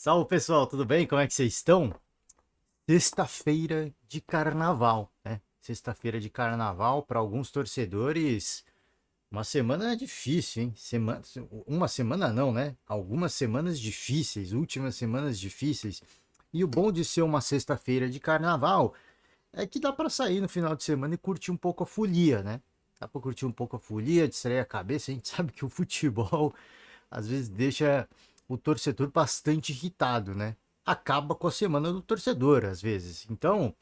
Salve pessoal, tudo bem? Como é que vocês estão? Sexta-feira de carnaval, né? Sexta-feira de carnaval para alguns torcedores, uma semana difícil, hein? Uma semana não, né? Algumas semanas difíceis, últimas semanas difíceis. E o bom de ser uma sexta-feira de carnaval é que dá para sair no final de semana e curtir um pouco a folia, né? Dá para curtir um pouco a folia, distrair a cabeça. A gente sabe que o futebol às vezes deixa o torcedor bastante irritado, né? Acaba com a semana do torcedor, às vezes. Então,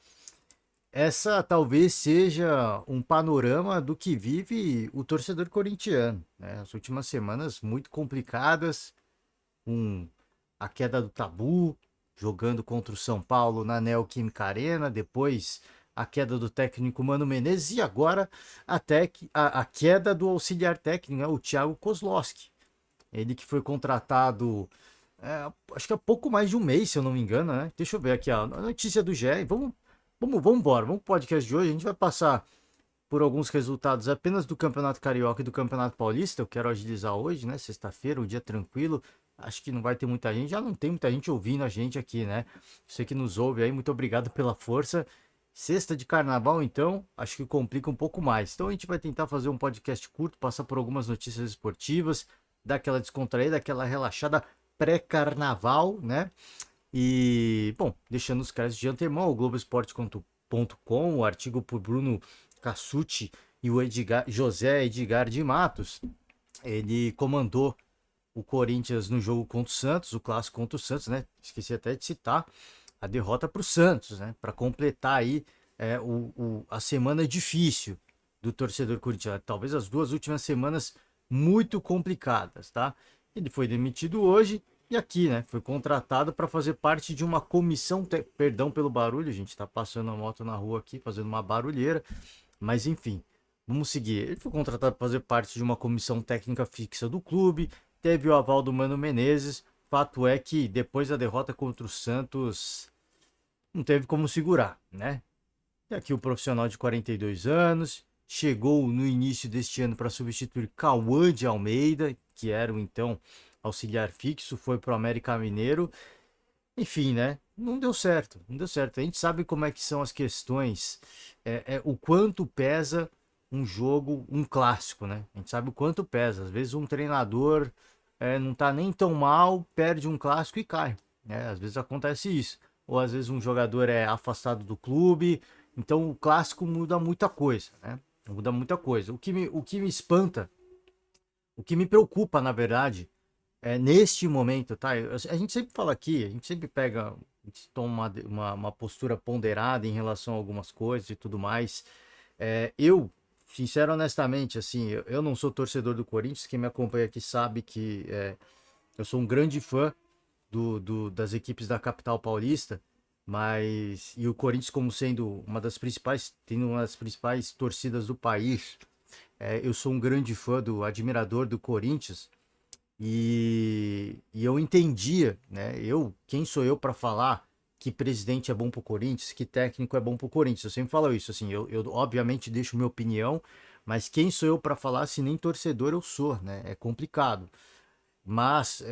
essa talvez seja um panorama do que vive o torcedor corintiano, né? As últimas semanas muito complicadas, com a queda do Tabu, jogando contra o São Paulo na Neoquímica Arena, depois a queda do técnico Mano Menezes e agora a queda do auxiliar técnico, né? O Thiago Kozlowski. Ele que foi contratado, acho que há pouco mais de um mês, se eu não me engano, né? Deixa eu ver aqui a notícia do GE. Vamos embora. Vamos pro podcast de hoje. A gente vai passar por alguns resultados apenas do Campeonato Carioca e do Campeonato Paulista. Eu quero agilizar hoje, né? Sexta-feira, um dia tranquilo. Acho que não vai ter muita gente. Já não tem muita gente ouvindo a gente aqui, né? Você que nos ouve aí, muito obrigado pela força. Sexta de carnaval, então, acho que complica um pouco mais. Então a gente vai tentar fazer um podcast curto, passar por algumas notícias esportivas, dar aquela descontraída, aquela relaxada pré-carnaval, né? E, bom, deixando os caras de antemão, o Globoesporte.com, o artigo por Bruno Cassucci e o José Edgar de Matos, ele comandou o Corinthians no jogo contra o Santos, o clássico contra o Santos, né? Esqueci até de citar a derrota para o Santos, né? Para completar aí a semana difícil do torcedor corintiano. Talvez as duas últimas semanas muito complicadas, tá? Ele foi demitido hoje e aqui, né? Foi contratado para fazer parte de uma comissão. Perdão pelo barulho, a gente tá passando a moto na rua aqui, fazendo uma barulheira, mas enfim. Vamos seguir. Ele foi contratado para fazer parte de uma comissão técnica fixa do clube. Teve o aval do Mano Menezes. Fato é que depois da derrota contra o Santos, não teve como segurar, né? E aqui o profissional de 42 anos chegou no início deste ano para substituir Cauã de Almeida, que era o então auxiliar fixo, foi para o América Mineiro. Enfim, né? Não deu certo, não deu certo. A gente sabe como é que são as questões, o quanto pesa um jogo, um clássico, né? A gente sabe o quanto pesa. Às vezes um treinador não tá nem tão mal, perde um clássico e cai, né? Às vezes acontece isso. Ou às vezes um jogador é afastado do clube, então o clássico muda muita coisa, né? Muda muita coisa. O que me espanta, o que me preocupa, na verdade, neste momento, tá? A gente sempre fala aqui, a gente sempre pega, a gente toma uma postura ponderada em relação a algumas coisas e tudo mais. Eu, sincero, honestamente, assim, eu não sou torcedor do Corinthians, quem me acompanha aqui sabe que eu sou um grande fã das equipes da capital paulista, mas e o Corinthians como sendo uma das principais, tendo uma das principais torcidas do país, eu sou um grande fã admirador do Corinthians, e eu entendia, né? Quem sou eu para falar que presidente é bom pro Corinthians, que técnico é bom pro Corinthians? Eu sempre falo isso, assim, eu obviamente deixo minha opinião, mas quem sou eu para falar se nem torcedor eu sou, né? É complicado. Mas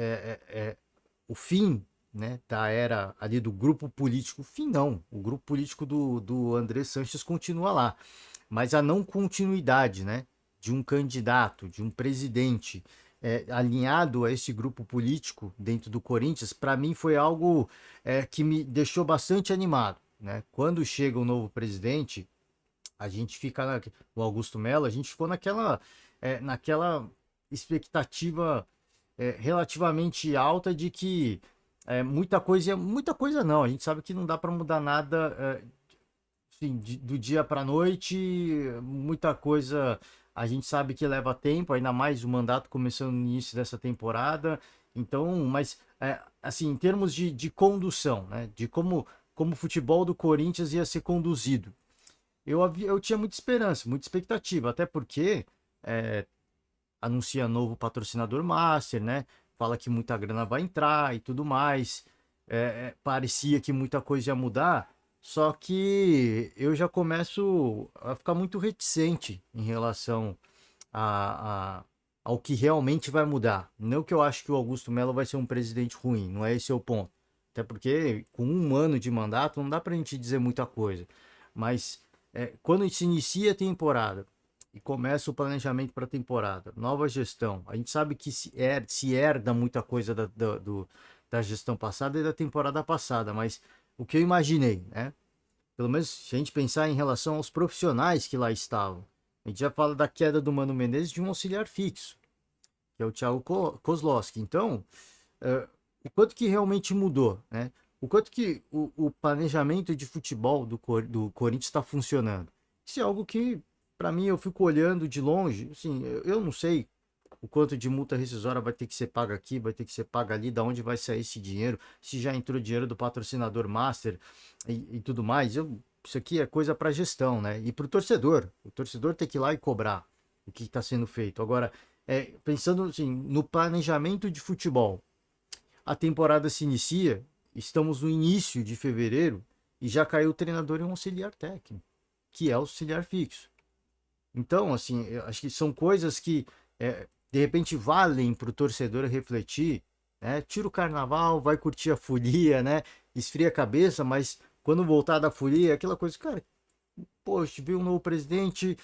o fim, né, da era ali do grupo político, o fim não, o grupo político do André Sanches continua lá, mas a não continuidade, né, de um candidato, de um presidente alinhado a esse grupo político dentro do Corinthians, para mim foi algo que me deixou bastante animado, né? Quando chega um novo presidente, a gente fica o Augusto Mello, a gente ficou naquela expectativa relativamente alta de que muita coisa não, a gente sabe que não dá para mudar nada assim, do dia para noite, muita coisa a gente sabe que leva tempo, ainda mais o mandato começando no início dessa temporada, então, mas assim, em termos de condução, né, de como o futebol do Corinthians ia ser conduzido, eu tinha muita esperança, muita expectativa, até porque é, anuncia novo patrocinador master, né? Fala que muita grana vai entrar e tudo mais. Parecia que muita coisa ia mudar, só que eu já começo a ficar muito reticente em relação a, a- ao que realmente vai mudar. Não que eu acho que o Augusto Melo vai ser um presidente ruim, não é esse o ponto. Até porque com um ano de mandato não dá pra gente dizer muita coisa. Mas quando se inicia a temporada e começa o planejamento para a temporada, nova gestão, a gente sabe que se herda muita coisa da gestão passada e da temporada passada, mas o que eu imaginei, né? Pelo menos se a gente pensar em relação aos profissionais que lá estavam, a gente já fala da queda do Mano Menezes de um auxiliar fixo, que é o Thiago Kozlowski. Então, o quanto que realmente mudou, né? O quanto que o planejamento de futebol do Corinthians está funcionando. Isso é algo que, para mim, eu fico olhando de longe. Assim, eu não sei o quanto de multa rescisória vai ter que ser paga aqui, vai ter que ser paga ali, da onde vai sair esse dinheiro, se já entrou dinheiro do patrocinador master e tudo mais. Isso aqui é coisa para gestão, né? E para o torcedor. O torcedor tem que ir lá e cobrar o que está sendo feito. Agora, pensando assim, no planejamento de futebol, a temporada se inicia, estamos no início de fevereiro e já caiu o treinador e um auxiliar técnico, que é o auxiliar fixo. Então, assim, eu acho que são coisas que de repente valem para o torcedor refletir, né? Tira o carnaval, vai curtir a folia, né? Esfria a cabeça, mas quando voltar da folia, aquela coisa, cara, poxa, viu um novo presidente,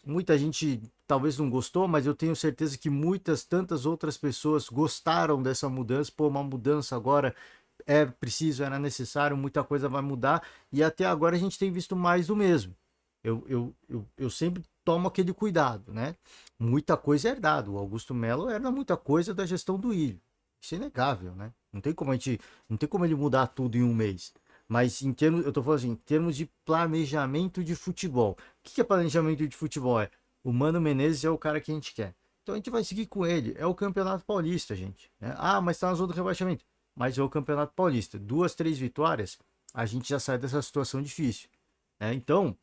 muita gente talvez não gostou, mas eu tenho certeza que muitas, tantas outras pessoas gostaram dessa mudança. Pô, uma mudança agora é preciso, era necessário, muita coisa vai mudar, e até agora a gente tem visto mais do mesmo. Eu sempre tomo aquele cuidado, né? Muita coisa é herdado. O Augusto Melo herda muita coisa da gestão do Ilho. Isso é inegável, né? Não tem como ele mudar tudo em um mês. Mas em termos, eu tô falando assim, em termos de planejamento de futebol. O que é planejamento de futebol? O Mano Menezes é o cara que a gente quer. Então a gente vai seguir com ele. É o Campeonato Paulista, gente, né? Ah, mas tá na zona do rebaixamento. Mas é o Campeonato Paulista. 2, 3 vitórias, a gente já sai dessa situação difícil, né? Então,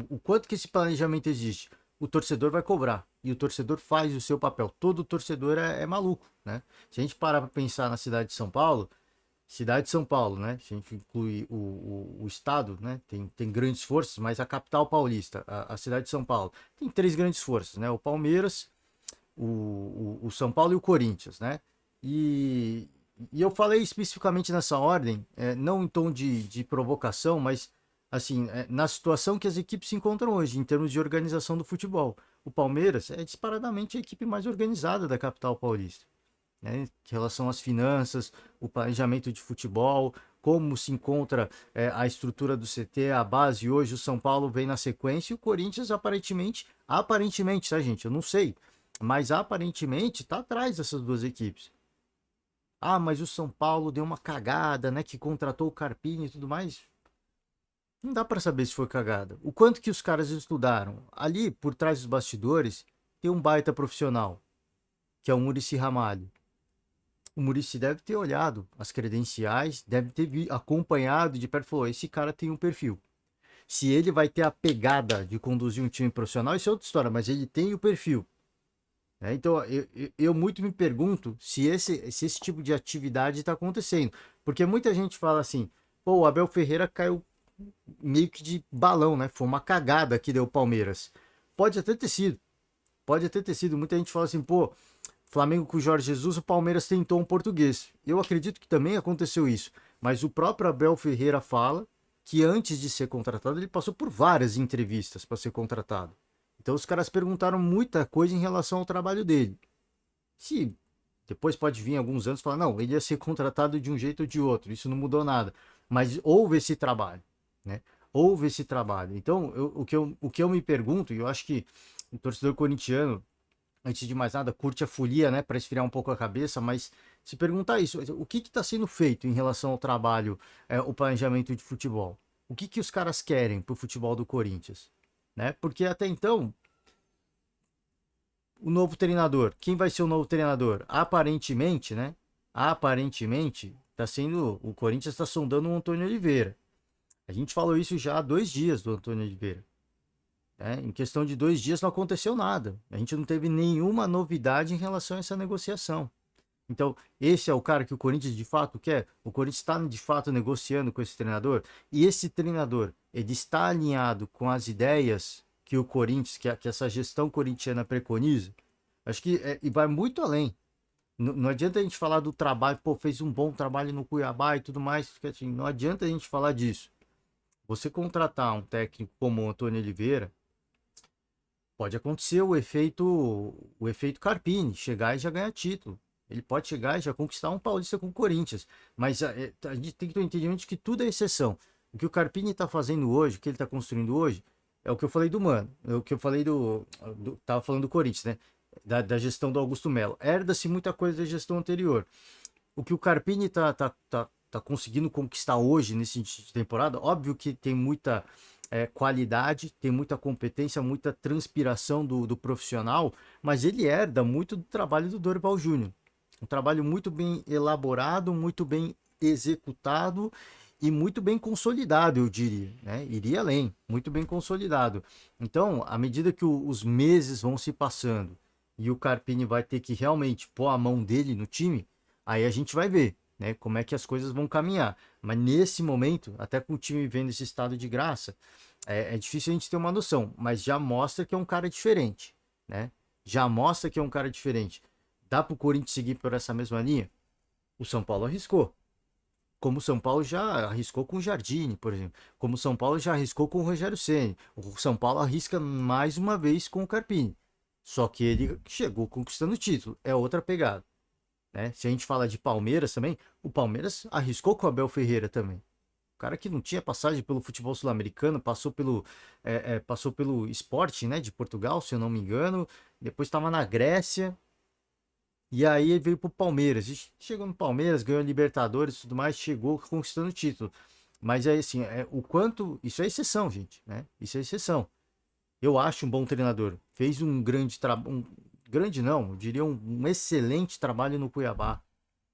o quanto que esse planejamento existe, o torcedor vai cobrar e o torcedor faz o seu papel. Todo torcedor é maluco, né? Se a gente parar para pensar na cidade de São Paulo, né? Se a gente inclui o estado, né? Tem grandes forças, mas a capital paulista, a cidade de São Paulo, tem três grandes forças, né? O Palmeiras, o São Paulo e o Corinthians, né? E, e eu falei especificamente nessa ordem, não em tom de provocação, mas assim, na situação que as equipes se encontram hoje, em termos de organização do futebol. O Palmeiras é disparadamente a equipe mais organizada da capital paulista, né? Em relação às finanças, o planejamento de futebol, como se encontra a estrutura do CT, a base. Hoje o São Paulo vem na sequência e o Corinthians aparentemente, tá, gente? Eu não sei, mas aparentemente está atrás dessas duas equipes. Ah, mas o São Paulo deu uma cagada, né? Que contratou o Carpini e tudo mais. Não dá para saber se foi cagada. O quanto que os caras estudaram. Ali, por trás dos bastidores, tem um baita profissional, que é o Muricy Ramalho. O Muricy deve ter olhado as credenciais, deve ter acompanhado de perto e falou: esse cara tem um perfil. Se ele vai ter a pegada de conduzir um time profissional, isso é outra história, mas ele tem o perfil, né? Então, eu muito me pergunto se esse tipo de atividade está acontecendo. Porque muita gente fala assim: pô, o Abel Ferreira caiu meio que de balão, né? Foi uma cagada que deu o Palmeiras. Pode até ter sido. Pode até ter sido. Muita gente fala assim, pô, Flamengo com o Jorge Jesus, o Palmeiras tentou um português. Eu acredito que também aconteceu isso. Mas o próprio Abel Ferreira fala que antes de ser contratado, ele passou por várias entrevistas para ser contratado. Então os caras perguntaram muita coisa em relação ao trabalho dele. Se depois pode vir alguns anos e falar, não, ele ia ser contratado de um jeito ou de outro, isso não mudou nada. Mas houve esse trabalho, né? Houve esse trabalho. Então, o que eu me pergunto, e eu acho que o torcedor corintiano, antes de mais nada, curte a folia, né, para esfriar um pouco a cabeça, mas se perguntar isso, o que está sendo feito em relação ao trabalho, o planejamento de futebol? O que os caras querem para o futebol do Corinthians? Né? Porque até então, o novo treinador, quem vai ser o novo treinador? Aparentemente, né? Aparentemente, tá sendo, o Corinthians está sondando o Antônio Oliveira. A gente falou isso já há 2 dias do Antônio Oliveira, né? Em questão de 2 dias não aconteceu nada. A gente não teve nenhuma novidade em relação a essa negociação. Então, esse é o cara que o Corinthians de fato quer? O Corinthians está de fato negociando com esse treinador? E esse treinador, ele está alinhado com as ideias que o Corinthians, que essa gestão corintiana preconiza? Acho que e vai muito além. Não adianta a gente falar do trabalho, pô, fez um bom trabalho no Cuiabá e tudo mais, porque, assim, não adianta a gente falar disso. Você contratar um técnico como o Antônio Oliveira, pode acontecer o efeito Carpini, chegar e já ganhar título. Ele pode chegar e já conquistar um Paulista com o Corinthians. Mas a gente tem que ter um entendimento de que tudo é exceção. O que o Carpini está fazendo hoje, o que ele está construindo hoje, é o que eu falei do Mano, é o que eu falei tava falando do Corinthians, né? Da gestão do Augusto Melo. Herda-se muita coisa da gestão anterior. O que o Carpini tá conseguindo conquistar hoje nesse início de temporada, óbvio que tem muita qualidade, tem muita competência, muita transpiração do profissional, mas ele herda muito do trabalho do Dorival Júnior. Um trabalho muito bem elaborado, muito bem executado e muito bem consolidado, eu diria, né? Iria além, muito bem consolidado. Então, à medida que os meses vão se passando e o Carpini vai ter que realmente pôr a mão dele no time, aí a gente vai ver, né, como é que as coisas vão caminhar. Mas nesse momento, até com o time vendo esse estado de graça, é difícil a gente ter uma noção, mas já mostra que é um cara diferente, né? Já mostra que é um cara diferente. Dá para o Corinthians seguir por essa mesma linha? O São Paulo arriscou. Como o São Paulo já arriscou com o Jardine, por exemplo. Como o São Paulo já arriscou com o Rogério Ceni. O São Paulo arrisca mais uma vez com o Carpini. Só que ele chegou conquistando o título. É outra pegada, né? Se a gente fala de Palmeiras também, o Palmeiras arriscou com o Abel Ferreira também. O cara que não tinha passagem pelo futebol sul-americano, passou pelo Sporting, né, de Portugal, se eu não me engano. Depois estava na Grécia. E aí ele veio pro Palmeiras. E chegou no Palmeiras, ganhou a Libertadores e tudo mais, chegou conquistando o título. Mas aí, assim, o quanto. Isso é exceção, gente, né? Isso é exceção. Eu acho um bom treinador. Fez um grande trabalho. Grande não, eu diria um excelente trabalho no Cuiabá.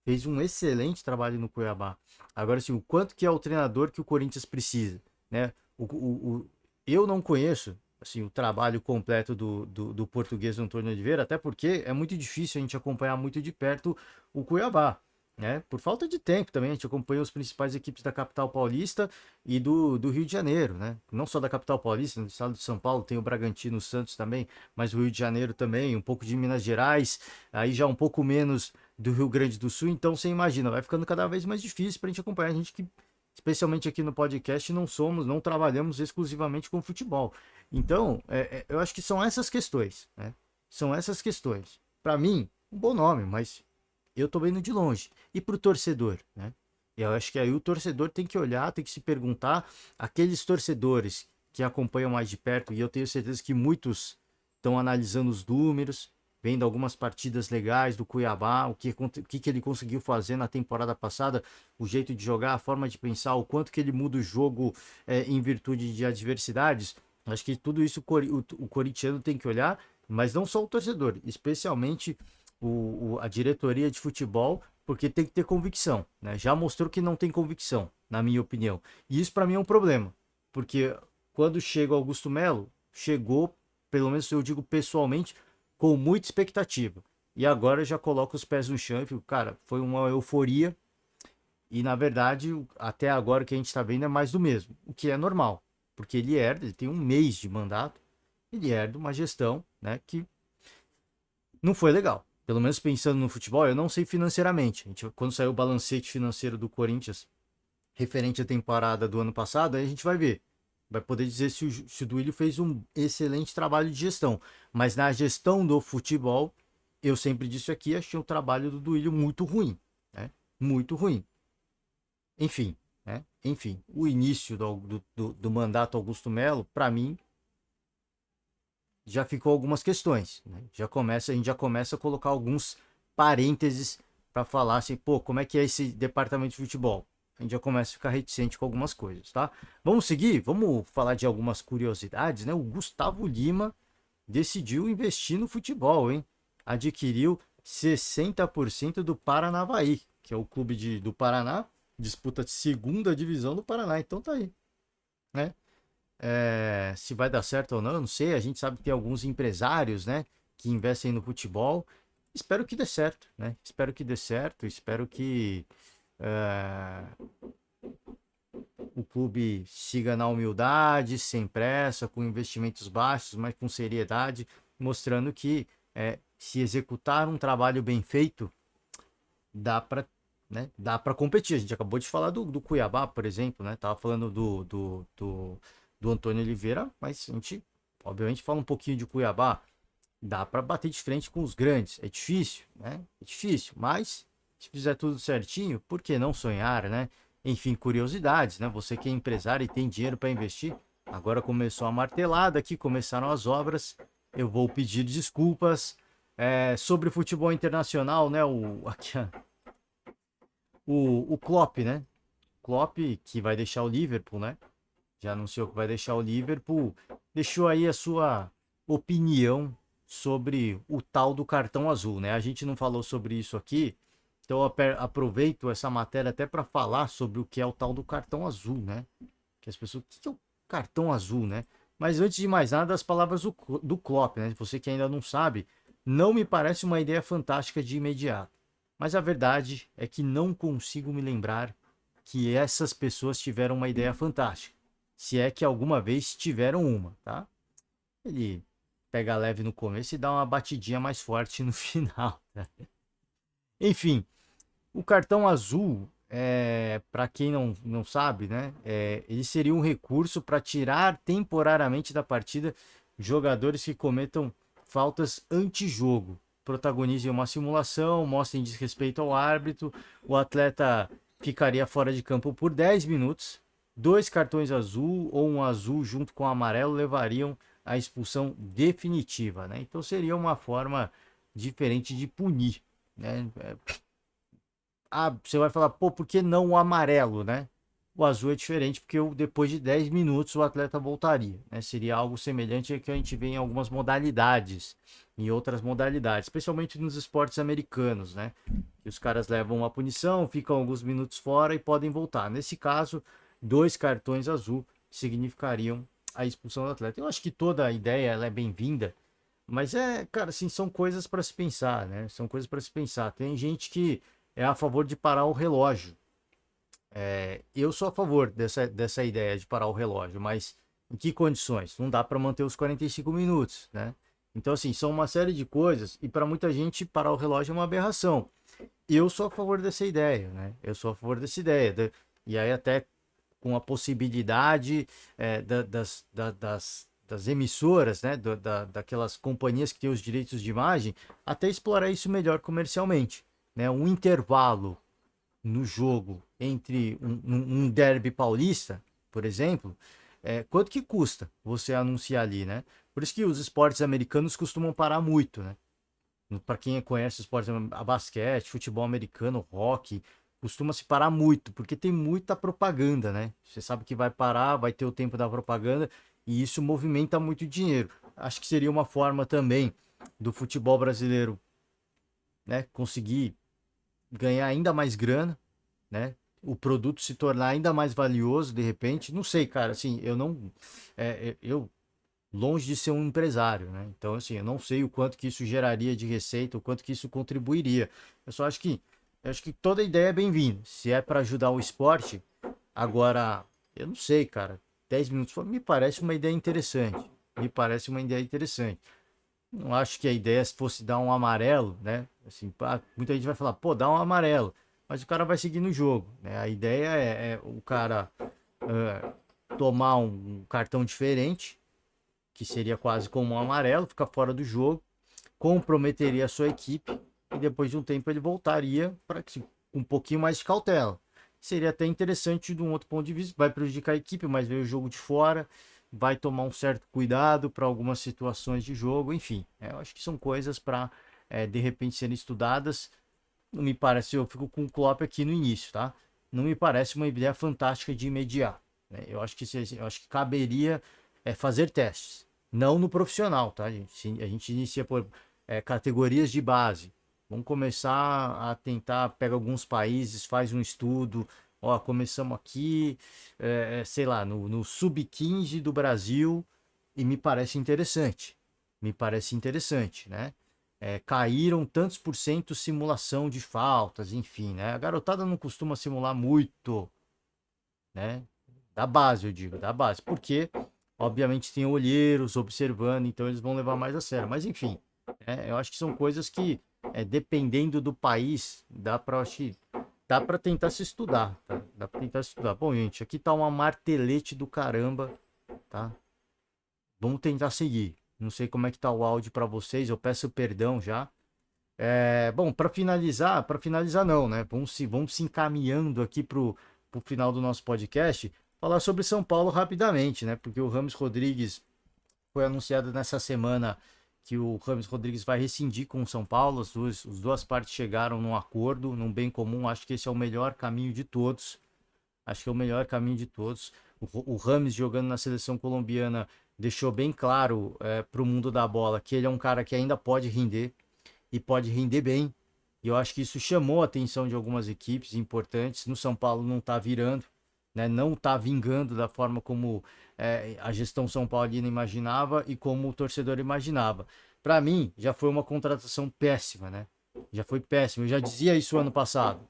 Fez um excelente trabalho no Cuiabá. Agora, assim, o quanto que é o treinador que o Corinthians precisa, né? Eu não conheço, assim, o trabalho completo do português Antônio Oliveira, até porque é muito difícil a gente acompanhar muito de perto o Cuiabá, né? Por falta de tempo também, a gente acompanha as principais equipes da capital paulista e do Rio de Janeiro, né? Não só da capital paulista, no estado de São Paulo tem o Bragantino, o Santos também, mas o Rio de Janeiro também, um pouco de Minas Gerais, aí já um pouco menos do Rio Grande do Sul, então você imagina, vai ficando cada vez mais difícil para a gente acompanhar. A gente que, especialmente aqui no podcast, não trabalhamos exclusivamente com futebol. Então, eu acho que são essas questões, né? São essas questões. Para mim, um bom nome, mas eu tô vendo de longe. E pro torcedor, né? Eu acho que aí o torcedor tem que olhar, tem que se perguntar, aqueles torcedores que acompanham mais de perto, e eu tenho certeza que muitos estão analisando os números, vendo algumas partidas legais do Cuiabá, o que ele conseguiu fazer na temporada passada, o jeito de jogar, a forma de pensar, o quanto que ele muda o jogo em virtude de adversidades. Acho que tudo isso o corintiano tem que olhar, mas não só o torcedor, especialmente a diretoria de futebol, porque tem que ter convicção, né? Já mostrou que não tem convicção, na minha opinião. E isso para mim é um problema, porque quando chega o Augusto Melo, chegou, pelo menos eu digo pessoalmente, com muita expectativa. E agora já coloca os pés no chão e fico, cara, foi uma euforia. E na verdade, até agora o que a gente está vendo é mais do mesmo, o que é normal, porque ele tem um mês de mandato, ele herda uma gestão, né, que não foi legal. Pelo menos pensando no futebol, eu não sei financeiramente. Quando saiu o balancete financeiro do Corinthians referente à temporada do ano passado, aí a gente vai ver. Vai poder dizer se o Duílio fez um excelente trabalho de gestão. Mas na gestão do futebol, eu sempre disse aqui, achei o trabalho do Duílio muito ruim. Né? Muito ruim. Enfim, né? Enfim, o início do mandato Augusto Melo, para mim, já ficou algumas questões. Né? A gente já começa a colocar alguns parênteses para falar assim, pô, como é que é esse departamento de futebol? A gente já começa a ficar reticente com algumas coisas, tá? Vamos seguir? Vamos falar de algumas curiosidades, né? O Gustavo Lima decidiu investir no futebol, hein? Adquiriu 60% do Paranavaí, que é o clube do Paraná, disputa a segunda divisão do Paraná. Então tá aí, né? Se vai dar certo ou não, eu não sei. A gente sabe que tem alguns empresários, né, que investem no futebol. Espero que dê certo, né? Espero que dê certo. Espero que é, o clube siga na humildade, sem pressa, com investimentos baixos, mas com seriedade, mostrando que se executar um trabalho bem feito, dá para, né, dá para competir. A gente acabou de falar do Cuiabá, por exemplo, né? Tava falando do Antônio Oliveira, mas a gente, obviamente, fala um pouquinho de Cuiabá. Dá para bater de frente com os grandes. É difícil, né? É difícil, mas se fizer tudo certinho, por que não sonhar, né? Enfim, curiosidades, né? Você que é empresário e tem dinheiro para investir, agora começou a martelada aqui, começaram as obras. Eu vou pedir desculpas sobre o futebol internacional, né? O Klopp, né? Klopp que vai deixar o Liverpool, né? Já anunciou que vai deixar o Liverpool. Deixou aí a sua opinião sobre o tal do cartão azul, né? A gente não falou sobre isso aqui, então eu aproveito essa matéria até para falar sobre o que é o tal do cartão azul, né? Que as pessoas, o que é o cartão azul, né? Mas antes de mais nada, as palavras do Klopp, né? Você que ainda não sabe, não me parece uma ideia fantástica de imediato. Mas a verdade é que não consigo me lembrar que essas pessoas tiveram uma ideia fantástica. Se é que alguma vez tiveram uma, tá? Ele pega leve no começo e dá uma batidinha mais forte no final, né? Enfim, o cartão azul, para quem não sabe, né? Ele seria um recurso para tirar temporariamente da partida jogadores que cometam faltas anti-jogo, protagonizem uma simulação, mostrem desrespeito ao árbitro, o atleta ficaria fora de campo por 10 minutos, dois cartões azul ou um azul junto com o amarelo levariam à expulsão definitiva, né? Então seria uma forma diferente de punir, né? Você vai falar, pô, por que não o amarelo, né? O azul é diferente porque depois de 10 minutos o atleta voltaria, né? Seria algo semelhante ao que a gente vê em algumas modalidades, em outras modalidades, especialmente nos esportes americanos, né? Que os caras levam uma punição, ficam alguns minutos fora e podem voltar. Nesse caso, dois cartões azul significariam a expulsão do atleta. Eu acho que toda a ideia ela é bem-vinda, mas cara, assim, são coisas para se pensar, né? São coisas para se pensar. Tem gente que é a favor de parar o relógio. Eu sou a favor dessa ideia de parar o relógio, mas em que condições? Não dá para manter os 45 minutos, né? Então, assim, são uma série de coisas e para muita gente parar o relógio é uma aberração. Eu sou a favor dessa ideia, né? Eu sou a favor dessa ideia. E aí até com a possibilidade das emissoras, né? Daquelas companhias que têm os direitos de imagem, até explorar isso melhor comercialmente, né? Um intervalo no jogo entre um derby paulista, por exemplo, quanto que custa você anunciar ali, né? Por isso que os esportes americanos costumam parar muito, né? Para quem conhece esportes, a basquete, futebol americano, rock, costuma se parar muito, porque tem muita propaganda, né? Você sabe que vai parar, vai ter o tempo da propaganda e isso movimenta muito dinheiro. Acho que seria uma forma também do futebol brasileiro, né, conseguir ganhar ainda mais grana, né? O produto se tornar ainda mais valioso de repente. Não sei, cara, assim, eu não eu longe de ser um empresário, né? Então, assim, eu não sei o quanto que isso geraria de receita, o quanto que isso contribuiria. Eu só acho que toda ideia é bem-vinda. Se é para ajudar o esporte, agora, eu não sei, cara. 10 minutos me parece uma ideia interessante. Me parece uma ideia interessante. Não acho que a ideia se fosse dar um amarelo, né? Assim, muita gente vai falar, pô, dá um amarelo. Mas o cara vai seguir no jogo, né? A ideia é o cara tomar um cartão diferente, que seria quase como um amarelo, ficar fora do jogo, comprometeria a sua equipe e depois de um tempo ele voltaria para um pouquinho mais de cautela. Seria até interessante de um outro ponto de vista, vai prejudicar a equipe, mas veio o jogo de fora, vai tomar um certo cuidado para algumas situações de jogo, enfim. Eu acho que são coisas para de repente serem estudadas. Não me parece, eu fico com o Klopp aqui no início, tá? Não me parece uma ideia fantástica de imediato, né? Eu acho que caberia fazer testes, não no profissional, tá? A gente inicia por categorias de base. Vamos começar a tentar, pega alguns países, faz um estudo. Ó, começamos aqui, sei lá, no sub-15 do Brasil e me parece interessante. Me parece interessante, né? Caíram tantos por cento simulação de faltas, enfim, né? A garotada não costuma simular muito, né? Da base, eu digo, da base. Porque, obviamente, tem olheiros observando, então eles vão levar mais a sério. Mas, enfim, eu acho que são coisas que dependendo do país, dá para tentar se estudar, tá? Dá para tentar se estudar. Bom, gente, aqui tá uma martelete do caramba, tá? Vamos tentar seguir. Não sei como é que tá o áudio para vocês, eu peço perdão já. Bom, para finalizar não, né? Vamos se encaminhando aqui pro final do nosso podcast, falar sobre São Paulo rapidamente, né? Porque o Rames Rodrigues foi anunciado nessa semana que o Rames Rodrigues vai rescindir com o São Paulo. As duas partes chegaram num acordo, num bem comum. Acho que esse é o melhor caminho de todos. Acho que é o melhor caminho de todos. O Rames jogando na seleção colombiana deixou bem claro para o mundo da bola que ele é um cara que ainda pode render e pode render bem. E eu acho que isso chamou a atenção de algumas equipes importantes. No São Paulo não está virando, né? Não está vingando da forma como a gestão São Paulina imaginava e como o torcedor imaginava. Para mim, já foi uma contratação péssima, né? Já foi péssimo. Eu já dizia isso ano passado.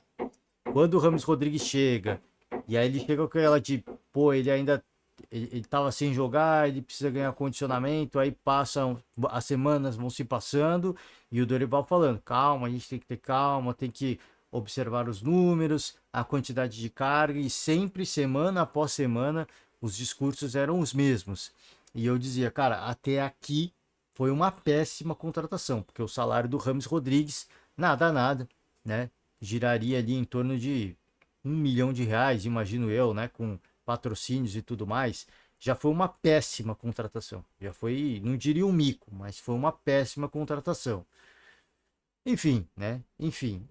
Quando o Rames Rodrigues chega, e aí ele chega com aquela de, pô, ele tava sem jogar, ele precisa ganhar condicionamento, aí passam, as semanas vão se passando, e o Dorival falando, calma, a gente tem que ter calma, tem que observar os números, a quantidade de carga, e sempre, semana após semana, os discursos eram os mesmos. E eu dizia, cara, até aqui foi uma péssima contratação, porque o salário do Rames Rodrigues, nada, né? Giraria ali em torno de R$ 1 milhão, imagino eu, né? Com patrocínios e tudo mais, já foi uma péssima contratação. Já foi, não diria um mico, mas foi uma péssima contratação. Enfim, né? Enfim,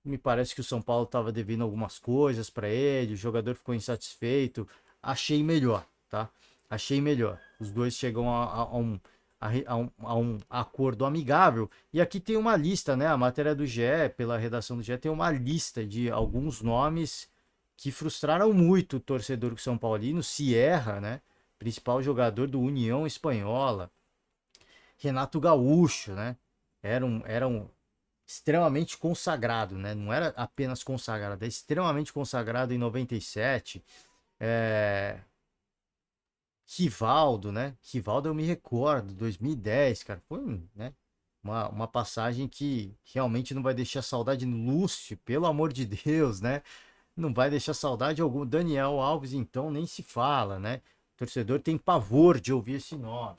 me parece que o São Paulo estava devendo algumas coisas para ele, o jogador ficou insatisfeito. Achei melhor, tá? Achei melhor. Os dois chegam a um acordo amigável. E aqui tem uma lista, né? A matéria do GE, pela redação do GE, tem uma lista de alguns nomes que frustraram muito o torcedor São Paulino. Sierra, né? Principal jogador do União Espanhola. Renato Gaúcho, né? Era um extremamente consagrado, né? Não era apenas consagrado, é extremamente consagrado em 97. É... Rivaldo, né? Rivaldo eu me recordo, 2010, cara. Foi, né? Uma passagem que realmente não vai deixar saudade. Lúcio, pelo amor de Deus, né? Não vai deixar saudade algum. Daniel Alves, então, nem se fala, né? O torcedor tem pavor de ouvir esse nome.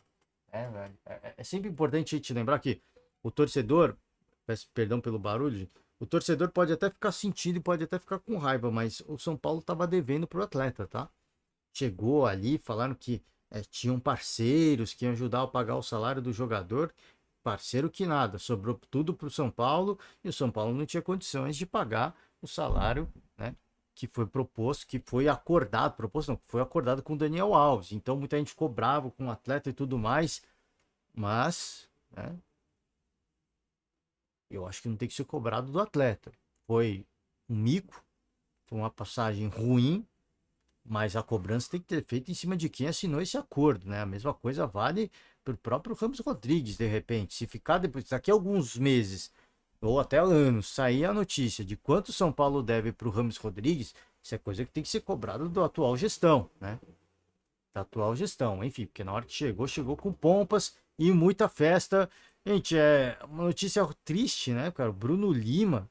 Velho. É sempre importante a gente lembrar que o torcedor, peço perdão pelo barulho, gente, o torcedor pode até ficar sentido e pode até ficar com raiva, mas o São Paulo estava devendo pro atleta, tá? Chegou ali, falaram que tinham parceiros que iam ajudar a pagar o salário do jogador. Parceiro que nada, sobrou tudo pro São Paulo e o São Paulo não tinha condições de pagar o salário, né? Que foi proposto, que foi acordado, proposto não, foi acordado com o Daniel Alves. Então muita gente ficou bravo com o atleta e tudo mais, mas, né, eu acho que não tem que ser cobrado do atleta. Foi um mico, foi uma passagem ruim, mas a cobrança tem que ter feito em cima de quem assinou esse acordo, né? A mesma coisa vale para o próprio Ramos Rodrigues, de repente. Se ficar depois, daqui a alguns meses ou até anos, sair a notícia de quanto São Paulo deve para o Ramos Rodrigues, isso é coisa que tem que ser cobrado da atual gestão, né? Da atual gestão, enfim, porque na hora que chegou com pompas e muita festa. Gente, é uma notícia triste, né, cara? O Bruno Lima,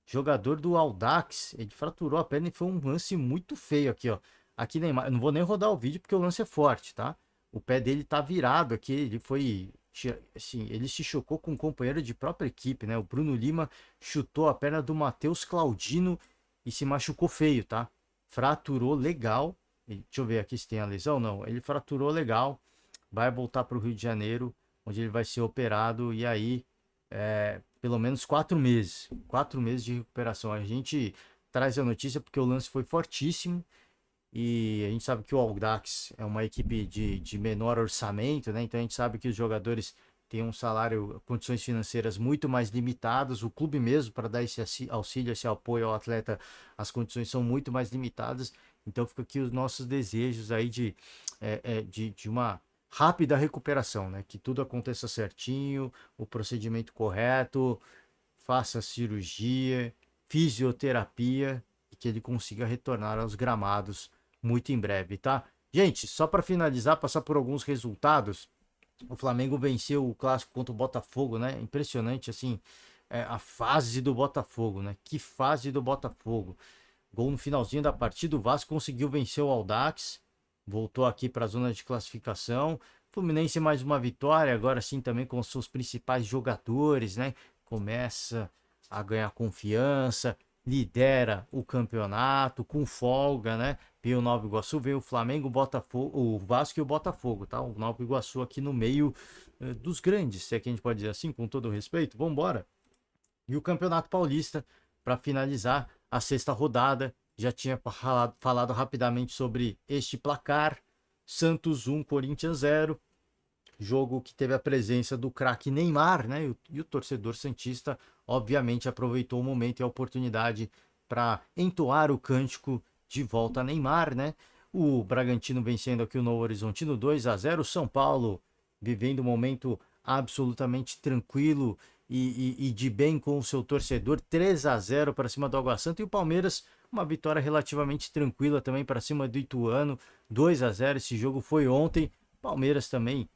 jogador do Audax, ele fraturou a perna e foi um lance muito feio aqui, ó. Aqui na imagem, não vou nem rodar o vídeo porque o lance é forte, tá? O pé dele tá virado aqui, ele foi, assim, ele se chocou com um companheiro de própria equipe, né? O Bruno Lima chutou a perna do Matheus Claudino e se machucou feio, tá? Fraturou legal. Deixa eu ver aqui se tem a lesão, não. Ele fraturou legal, vai voltar para o Rio de Janeiro, onde ele vai ser operado e aí pelo menos 4 meses. 4 meses de recuperação. A gente traz a notícia porque o lance foi fortíssimo e a gente sabe que o Audax é uma equipe de menor orçamento, né? Então a gente sabe que os jogadores têm um salário, condições financeiras muito mais limitadas. O clube mesmo, para dar esse auxílio, esse apoio ao atleta, as condições são muito mais limitadas. Então fica aqui os nossos desejos aí de uma rápida recuperação, né? Que tudo aconteça certinho, o procedimento correto, faça cirurgia, fisioterapia e que ele consiga retornar aos gramados muito em breve, tá? Gente, só para finalizar, passar por alguns resultados. O Flamengo venceu o clássico contra o Botafogo, né? Impressionante, assim. a fase do Botafogo, né? Que fase do Botafogo. Gol no finalzinho da partida, o Vasco conseguiu vencer o Audax, voltou aqui para a zona de classificação. Fluminense mais uma vitória, agora sim também com os seus principais jogadores, né? Começa a ganhar confiança, lidera o campeonato com folga, né? Veio o Nova Iguaçu, veio o Flamengo, o Botafogo, o Vasco e o Botafogo, tá? O Nova Iguaçu aqui no meio dos grandes, se é que a gente pode dizer assim, com todo o respeito. Vamos embora. E o Campeonato Paulista, para finalizar a sexta rodada, já tinha falado rapidamente sobre este placar. Santos 1, Corinthians 0. Jogo que teve a presença do craque Neymar, né? E o torcedor santista, obviamente, aproveitou o momento e a oportunidade para entoar o cântico de volta a Neymar, né? O Bragantino vencendo aqui o Novo Horizontino 2-0. O São Paulo vivendo um momento absolutamente tranquilo e de bem com o seu torcedor, 3-0 para cima do Água Santa. E o Palmeiras, uma vitória relativamente tranquila também para cima do Ituano, 2-0. Esse jogo foi ontem. Palmeiras também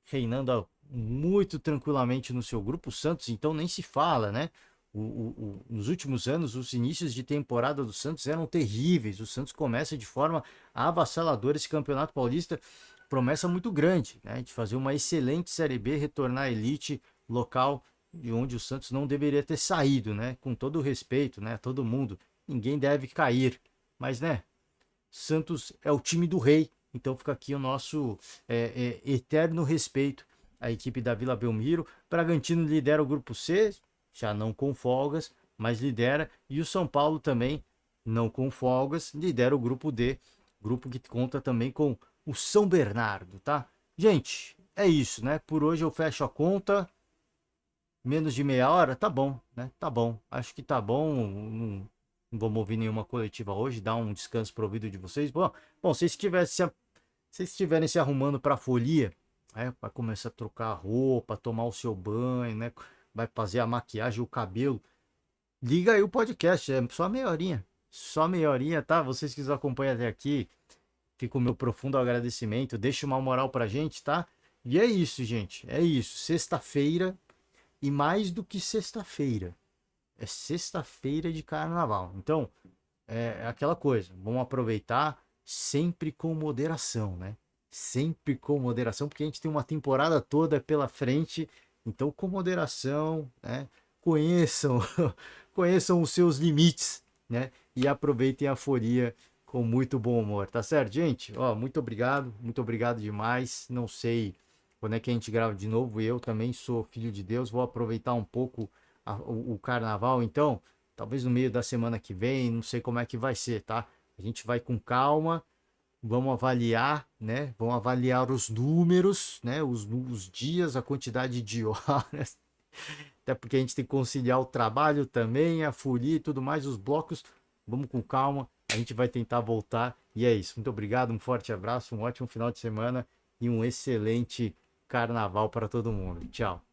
reinando muito tranquilamente no seu grupo. O Santos, então, nem se fala, né? Nos últimos anos, os inícios de temporada do Santos eram terríveis. O Santos começa de forma avassaladora esse Campeonato Paulista, promessa muito grande, né? De fazer uma excelente Série B, retornar à elite local de onde o Santos não deveria ter saído, né? Com todo o respeito, né? Todo mundo, ninguém deve cair, mas, né? Santos é o time do rei, então fica aqui o nosso eterno respeito à equipe da Vila Belmiro. Bragantino lidera o grupo C, já não com folgas, mas lidera. E o São Paulo também, não com folgas, lidera o grupo D, grupo que conta também com o São Bernardo, tá? Gente, é isso, né? Por hoje eu fecho a conta. Menos de meia hora? Tá bom, né? Tá bom. Acho que tá bom. Não vou ouvir nenhuma coletiva hoje, dar um descanso pro ouvido de vocês. Bom, se vocês estiverem se arrumando para folia, para começar a trocar a roupa, tomar o seu banho, né? Vai fazer a maquiagem, o cabelo, liga aí o podcast, é só meia horinha, tá? Vocês que nos acompanham até aqui, fica o meu profundo agradecimento, deixa uma moral pra gente, tá? E é isso, gente, é isso. Sexta-feira, e mais do que sexta-feira, é sexta-feira de carnaval. Então, é aquela coisa, vamos aproveitar sempre com moderação, né? Sempre com moderação, porque a gente tem uma temporada toda pela frente, então com moderação, né? Conheçam, conheçam os seus limites, né? E aproveitem a folia com muito bom humor, tá certo, gente? Ó, muito obrigado demais. Não sei quando é que a gente grava de novo. Eu também sou filho de Deus, vou aproveitar um pouco o carnaval, então talvez no meio da semana que vem, não sei como é que vai ser, tá? A gente vai com calma, vamos avaliar, né? Vamos avaliar os números, né? Os dias, a quantidade de horas, até porque a gente tem que conciliar o trabalho também, a folia e tudo mais, os blocos. Vamos com calma, a gente vai tentar voltar. E é isso. Muito obrigado, um forte abraço, um ótimo final de semana e um excelente carnaval para todo mundo. Tchau.